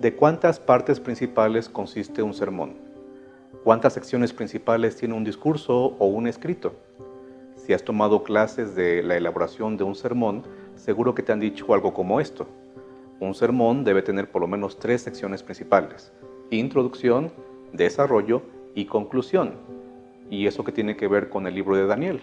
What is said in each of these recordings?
¿De cuántas partes principales consiste un sermón? ¿Cuántas secciones principales tiene un discurso o un escrito? Si has tomado clases de la elaboración de un sermón, seguro que te han dicho algo como esto. Un sermón debe tener por lo menos 3 secciones principales: introducción, desarrollo y conclusión. ¿Y eso qué tiene que ver con el libro de Daniel?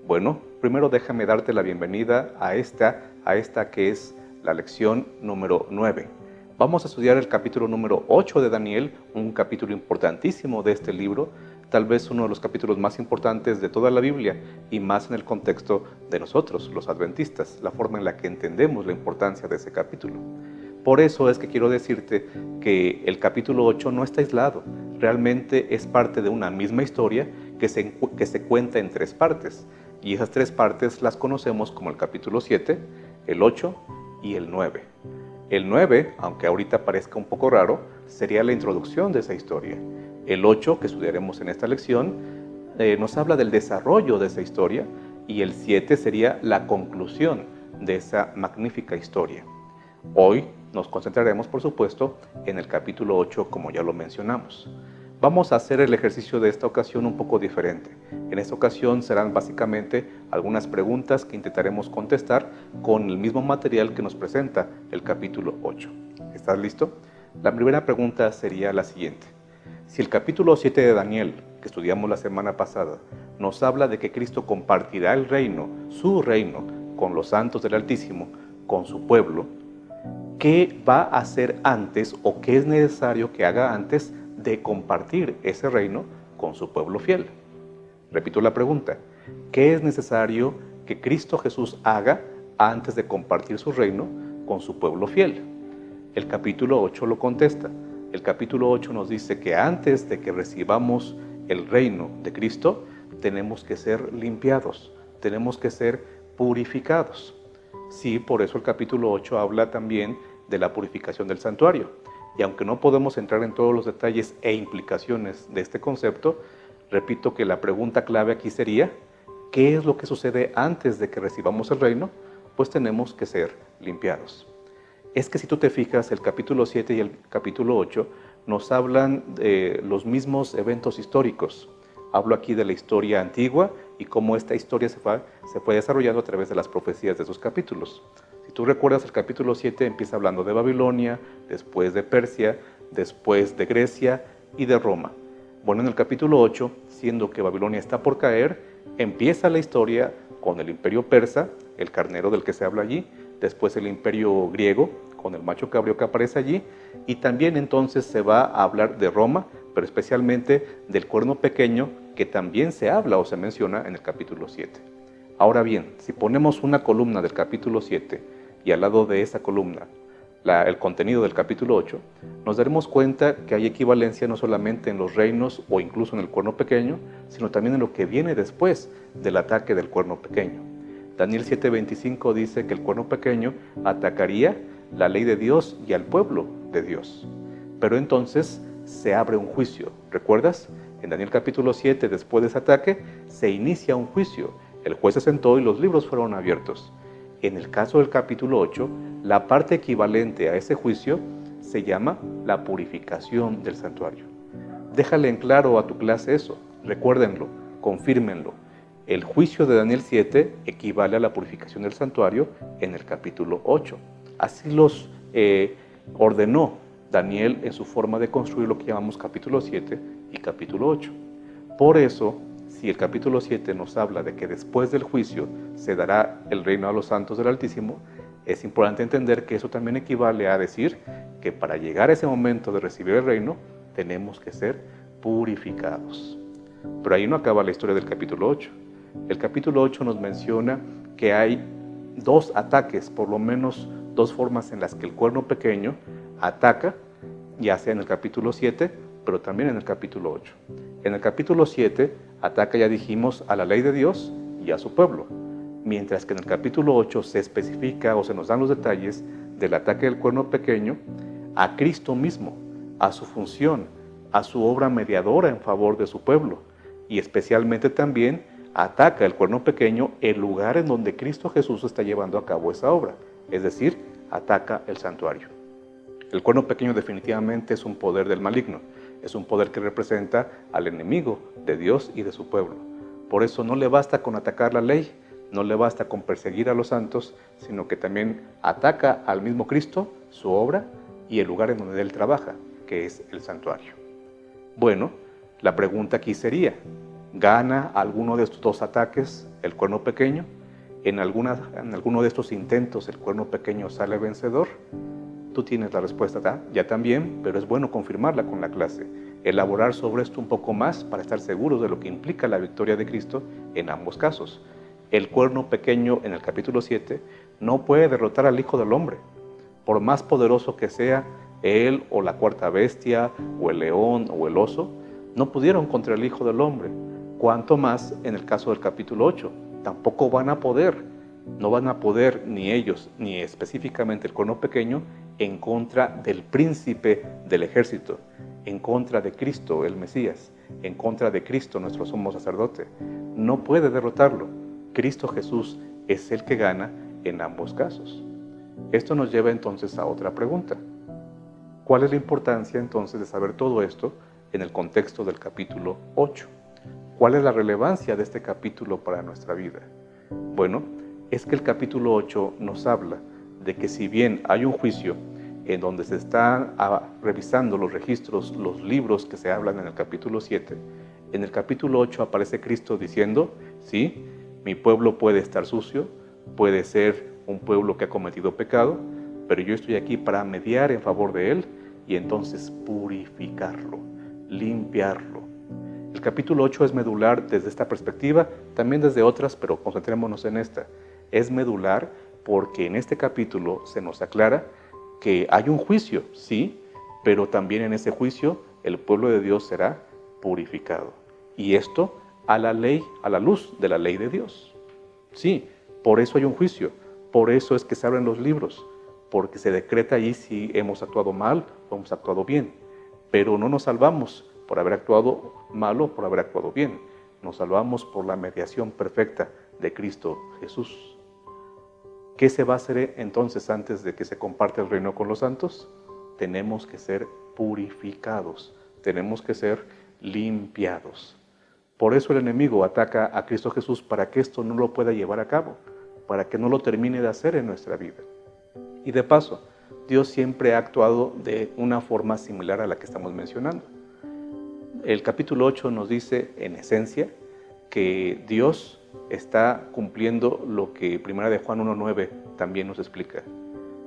Bueno, primero déjame darte la bienvenida a esta que es la lección número 9. Vamos a estudiar el capítulo número 8 de Daniel, un capítulo importantísimo de este libro, tal vez uno de los capítulos más importantes de toda la Biblia y más en el contexto de nosotros, los adventistas, la forma en la que entendemos la importancia de ese capítulo. Por eso es que quiero decirte que el capítulo 8 no está aislado, realmente es parte de una misma historia que se cuenta en 3 partes, y esas 3 partes las conocemos como el capítulo 7, el 8 y el 9. El 9, aunque ahorita parezca un poco raro, sería la introducción de esa historia. El 8, que estudiaremos en esta lección, nos habla del desarrollo de esa historia, y el 7 sería la conclusión de esa magnífica historia. Hoy nos concentraremos, por supuesto, en el capítulo 8, como ya lo mencionamos. Vamos a hacer el ejercicio de esta ocasión un poco diferente. En esta ocasión serán básicamente algunas preguntas que intentaremos contestar con el mismo material que nos presenta el capítulo 8. ¿Estás listo? La primera pregunta sería la siguiente. Si el capítulo 7 de Daniel, que estudiamos la semana pasada, nos habla de que Cristo compartirá el reino, su reino, con los santos del Altísimo, con su pueblo, ¿qué va a hacer antes o qué es necesario que haga antes de compartir ese reino con su pueblo fiel? Repito la pregunta, ¿qué es necesario que Cristo Jesús haga antes de compartir su reino con su pueblo fiel? El capítulo 8 lo contesta. El capítulo 8 nos dice que antes de que recibamos el reino de Cristo, tenemos que ser limpiados, tenemos que ser purificados. Sí, por eso el capítulo 8 habla también de la purificación del santuario. Y aunque no podemos entrar en todos los detalles e implicaciones de este concepto, repito que la pregunta clave aquí sería, ¿qué es lo que sucede antes de que recibamos el reino? Pues tenemos que ser limpiados. Es que si tú te fijas, el capítulo 7 y el capítulo 8 nos hablan de los mismos eventos históricos. Hablo aquí de la historia antigua y cómo esta historia se fue desarrollando a través de las profecías de esos capítulos. Si tú recuerdas, el capítulo 7 empieza hablando de Babilonia, después de Persia, después de Grecia y de Roma. Bueno, en el capítulo 8, siendo que Babilonia está por caer, empieza la historia con el imperio persa, el carnero del que se habla allí, después el imperio griego, con el macho cabrío que aparece allí, y también entonces se va a hablar de Roma, pero especialmente del cuerno pequeño, que también se habla o se menciona en el capítulo 7. Ahora bien, si ponemos una columna del capítulo 7 y al lado de esa columna el contenido del capítulo 8, nos daremos cuenta que hay equivalencia no solamente en los reinos o incluso en el cuerno pequeño, sino también en lo que viene después del ataque del cuerno pequeño. Daniel 7:25 dice que el cuerno pequeño atacaría la ley de Dios y al pueblo de Dios. Pero entonces se abre un juicio. ¿Recuerdas? En Daniel capítulo 7, después de ese ataque, se inicia un juicio. El juez se sentó y los libros fueron abiertos. En el caso del capítulo 8, la parte equivalente a ese juicio se llama la purificación del santuario. Déjale en claro a tu clase eso, recuérdenlo, confírmenlo. El juicio de Daniel 7 equivale a la purificación del santuario en el capítulo 8. Así los ordenó Daniel en su forma de construir lo que llamamos capítulo 7 y capítulo 8. Por eso, si el capítulo 7 nos habla de que después del juicio se dará el reino a los santos del Altísimo, es importante entender que eso también equivale a decir que para llegar a ese momento de recibir el reino, tenemos que ser purificados. Pero ahí no acaba la historia del capítulo 8. El capítulo 8 nos menciona que hay 2 ataques, por lo menos 2 formas en las que el cuerno pequeño ataca, ya sea en el capítulo 7, pero también en el capítulo 8. En el capítulo 7 ataca, ya dijimos, a la ley de Dios y a su pueblo, mientras que en el capítulo 8 se especifica o se nos dan los detalles del ataque del cuerno pequeño a Cristo mismo, a su función, a su obra mediadora en favor de su pueblo, y especialmente también ataca el cuerno pequeño el lugar en donde Cristo Jesús está llevando a cabo esa obra, es decir, ataca el santuario. El cuerno pequeño definitivamente es un poder del maligno, es un poder que representa al enemigo de Dios y de su pueblo. Por eso no le basta con atacar la ley, no le basta con perseguir a los santos, sino que también ataca al mismo Cristo, su obra y el lugar en donde Él trabaja, que es el santuario. Bueno, la pregunta aquí sería, ¿gana alguno de estos dos ataques el cuerno pequeño? ¿En alguno de estos intentos el cuerno pequeño sale vencedor? Tú tienes la respuesta ya también, pero es bueno confirmarla con la clase, elaborar sobre esto un poco más para estar seguros de lo que implica la victoria de Cristo en ambos casos. El cuerno pequeño en el capítulo 7 no puede derrotar al Hijo del Hombre, por más poderoso que sea él o la cuarta bestia o el león o el oso, no pudieron contra el Hijo del Hombre. Cuanto más en el caso del capítulo 8, tampoco van a poder, no van a poder ni ellos ni específicamente el cuerno pequeño en contra del príncipe del ejército, en contra de Cristo el Mesías, en contra de Cristo nuestro sumo sacerdote. No puede derrotarlo. Cristo Jesús es el que gana en ambos casos. Esto nos lleva entonces a otra pregunta. ¿Cuál es la importancia entonces de saber todo esto en el contexto del capítulo 8? ¿Cuál es la relevancia de este capítulo para nuestra vida? Bueno, es que el capítulo 8 nos habla de que si bien hay un juicio en donde se están revisando los registros, los libros que se hablan en el capítulo 7, en el capítulo 8 aparece Cristo diciendo, sí, mi pueblo puede estar sucio, puede ser un pueblo que ha cometido pecado, pero yo estoy aquí para mediar en favor de él y entonces purificarlo, limpiarlo. El capítulo 8 es medular desde esta perspectiva, también desde otras, pero concentrémonos en esta. Es medular porque en este capítulo se nos aclara que hay un juicio, sí, pero también en ese juicio el pueblo de Dios será purificado. Y esto a la ley, a la luz de la ley de Dios. Sí, por eso hay un juicio, por eso es que se abren los libros, porque se decreta ahí si hemos actuado mal o hemos actuado bien. Pero no nos salvamos por haber actuado mal o por haber actuado bien. Nos salvamos por la mediación perfecta de Cristo Jesús. ¿Qué se va a hacer entonces antes de que se comparte el reino con los santos? Tenemos que ser purificados, tenemos que ser limpiados. Por eso el enemigo ataca a Cristo Jesús para que esto no lo pueda llevar a cabo, para que no lo termine de hacer en nuestra vida. Y de paso, Dios siempre ha actuado de una forma similar a la que estamos mencionando. El capítulo 8 nos dice, en esencia, que Dios está cumpliendo lo que 1 de Juan 1:9 también nos explica.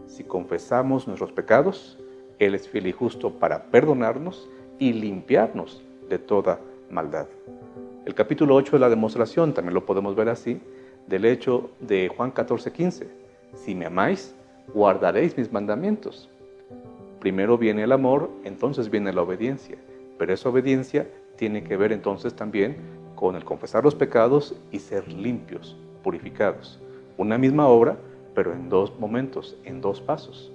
Si confesamos nuestros pecados, Él es fiel y justo para perdonarnos y limpiarnos de toda maldad. El capítulo 8 es la demostración, también lo podemos ver así, del hecho de Juan 14:15. Si me amáis, guardaréis mis mandamientos. Primero viene el amor, entonces viene la obediencia. Pero esa obediencia tiene que ver entonces también con el confesar los pecados y ser limpios, purificados. Una misma obra, pero en dos momentos, en dos pasos.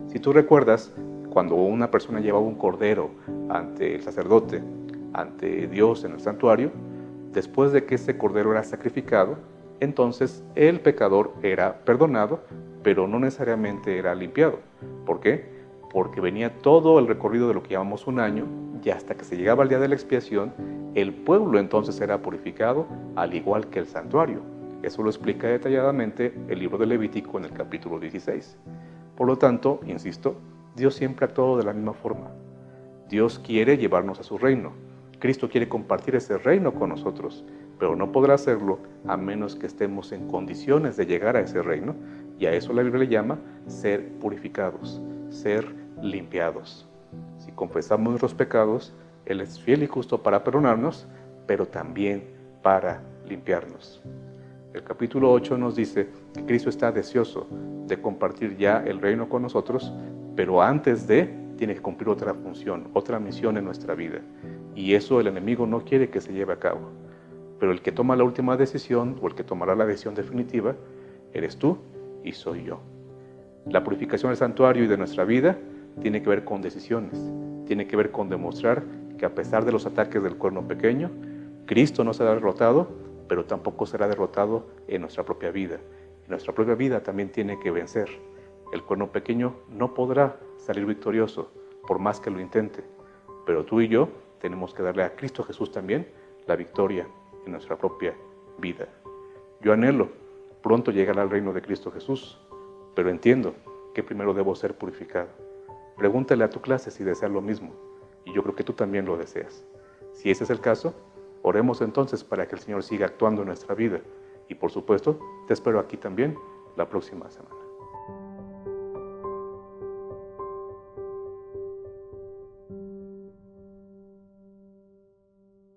Si tú recuerdas, cuando una persona llevaba un cordero ante el sacerdote, ante Dios en el santuario, después de que ese cordero era sacrificado, entonces el pecador era perdonado, pero no necesariamente era limpiado. ¿Por qué? Porque venía todo el recorrido de lo que llamamos un año, y hasta que se llegaba el día de la expiación, el pueblo entonces era purificado, al igual que el santuario. Eso lo explica detalladamente el libro de Levítico en el capítulo 16. Por lo tanto, insisto, Dios siempre ha actuado de la misma forma. Dios quiere llevarnos a su reino. Cristo quiere compartir ese reino con nosotros, pero no podrá hacerlo a menos que estemos en condiciones de llegar a ese reino, y a eso la Biblia le llama ser purificados, ser limpiados. Si confesamos nuestros pecados, Él es fiel y justo para perdonarnos, pero también para limpiarnos. El capítulo 8 nos dice que Cristo está deseoso de compartir ya el reino con nosotros, pero antes tiene que cumplir otra función, otra misión en nuestra vida. Y eso el enemigo no quiere que se lleve a cabo. Pero el que toma la última decisión, o el que tomará la decisión definitiva, eres tú y soy yo. La purificación del santuario y de nuestra vida tiene que ver con decisiones, tiene que ver con demostrar que a pesar de los ataques del cuerno pequeño, Cristo no será derrotado, pero tampoco será derrotado en nuestra propia vida. En nuestra propia vida también tiene que vencer. El cuerno pequeño no podrá salir victorioso, por más que lo intente. Pero tú y yo tenemos que darle a Cristo Jesús también la victoria en nuestra propia vida. Yo anhelo pronto llegar al reino de Cristo Jesús, pero entiendo que primero debo ser purificado. Pregúntale a tu clase si desea lo mismo, y yo creo que tú también lo deseas. Si ese es el caso, oremos entonces para que el Señor siga actuando en nuestra vida. Y por supuesto, te espero aquí también la próxima semana.